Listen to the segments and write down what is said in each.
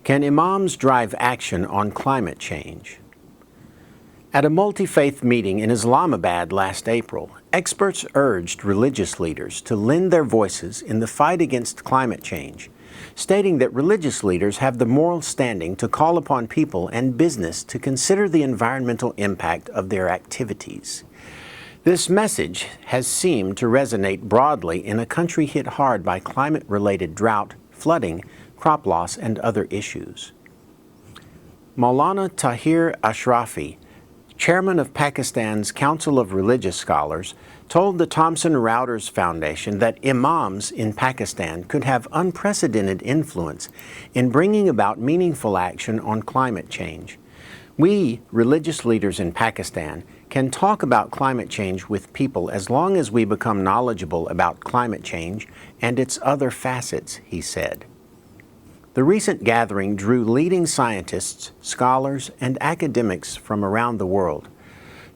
Can imams drive action on climate change? At a multi-faith meeting in Islamabad last April, experts urged religious leaders to lend their voices in the fight against climate change, stating that religious leaders have the moral standing to call upon people and business to consider the environmental impact of their activities. This message has seemed to resonate broadly in a country hit hard by climate-related drought, flooding, crop loss, and other issues. Maulana Tahir Ashrafi, chairman of Pakistan's Council of Religious Scholars, told the Thomson Reuters Foundation that imams in Pakistan could have unprecedented influence in bringing about meaningful action on climate change. We, religious leaders in Pakistan, can talk about climate change with people as long as we become knowledgeable about climate change and its other facets, he said. The recent gathering drew leading scientists, scholars, and academics from around the world.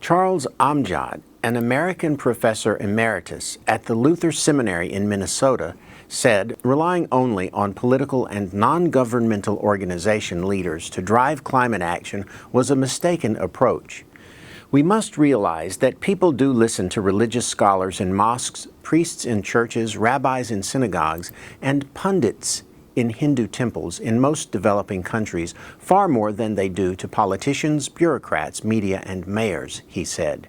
Charles Amjad, an American professor emeritus at the Luther Seminary in Minnesota, said relying only on political and non-governmental organization leaders to drive climate action was a mistaken approach. We must realize that people do listen to religious scholars in mosques, priests in churches, rabbis in synagogues, and pundits in Hindu temples in most developing countries far more than they do to politicians, bureaucrats, media, and mayors, he said.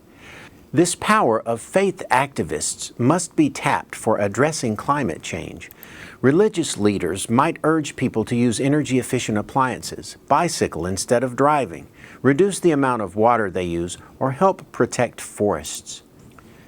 This power of faith activists must be tapped for addressing climate change. Religious leaders might urge people to use energy-efficient appliances, bicycle instead of driving, reduce the amount of water they use, or help protect forests.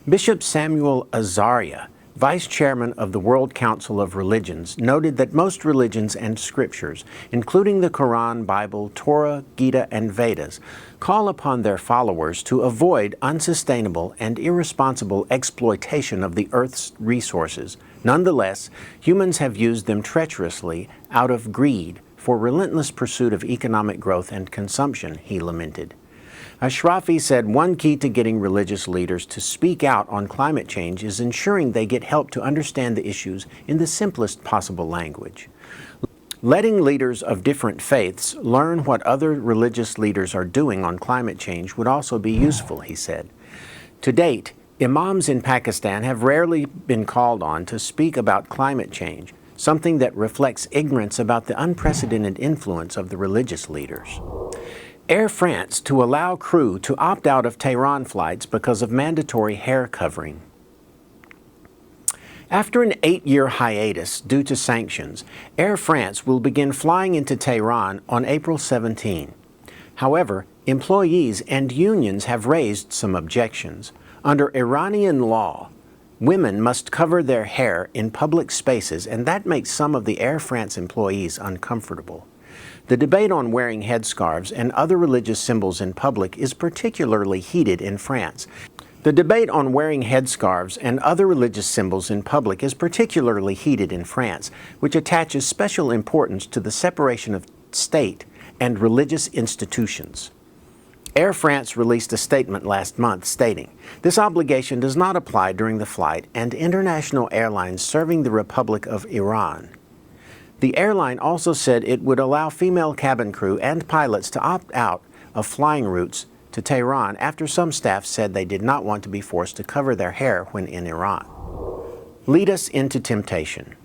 Bishop Samuel Azaria, vice chairman of the World Council of Religions, noted that most religions and scriptures, including the Quran, Bible, Torah, Gita, and Vedas, call upon their followers to avoid unsustainable and irresponsible exploitation of the earth's resources. Nonetheless, humans have used them treacherously out of greed for relentless pursuit of economic growth and consumption, he lamented. Ashrafi said one key to getting religious leaders to speak out on climate change is ensuring they get help to understand the issues in the simplest possible language. Letting leaders of different faiths learn what other religious leaders are doing on climate change would also be useful, he said. To date, imams in Pakistan have rarely been called on to speak about climate change, something that reflects ignorance about the unprecedented influence of the religious leaders. Air France to allow crew to opt out of Tehran flights because of mandatory hair covering. After an 8-year hiatus due to sanctions, Air France will begin flying into Tehran on April 17. However, employees and unions have raised some objections. Under Iranian law, women must cover their hair in public spaces, and that makes some of the Air France employees uncomfortable. The debate on wearing headscarves and other religious symbols in public is particularly heated in France. The debate on wearing headscarves and other religious symbols in public is particularly heated in France, which attaches special importance to the separation of state and religious institutions. Air France released a statement last month stating, "This obligation does not apply during the flight and international airlines serving the Republic of Iran." The airline also said it would allow female cabin crew and pilots to opt out of flying routes to Tehran after some staff said they did not want to be forced to cover their hair when in Iran. Lead us into temptation.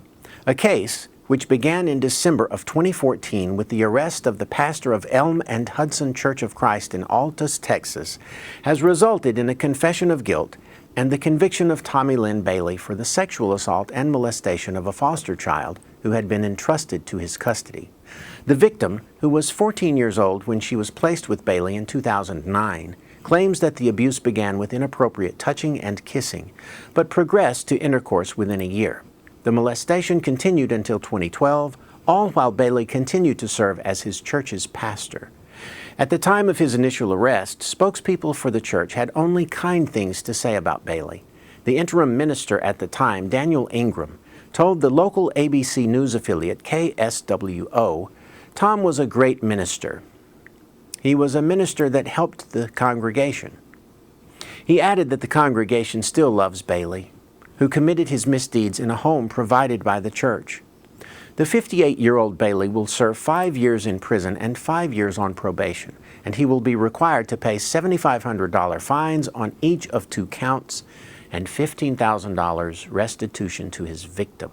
A case which began in December of 2014 with the arrest of the pastor of Elm and Hudson Church of Christ in Altus, Texas, has resulted in a confession of guilt and the conviction of Tommy Lynn Bailey for the sexual assault and molestation of a foster child who had been entrusted to his custody. The victim, who was 14 years old when she was placed with Bailey in 2009, claims that the abuse began with inappropriate touching and kissing, but progressed to intercourse within a year. The molestation continued until 2012, all while Bailey continued to serve as his church's pastor. At the time of his initial arrest, spokespeople for the church had only kind things to say about Bailey. The interim minister at the time, Daniel Ingram, told the local ABC News affiliate KSWO, "Tom was a great minister. He was a minister that helped the congregation." He added that the congregation still loves Bailey, who committed his misdeeds in a home provided by the church. The 58-year-old Bailey will serve 5 years in prison and 5 years on probation, and he will be required to pay $7,500 fines on each of 2 counts and $15,000 restitution to his victim.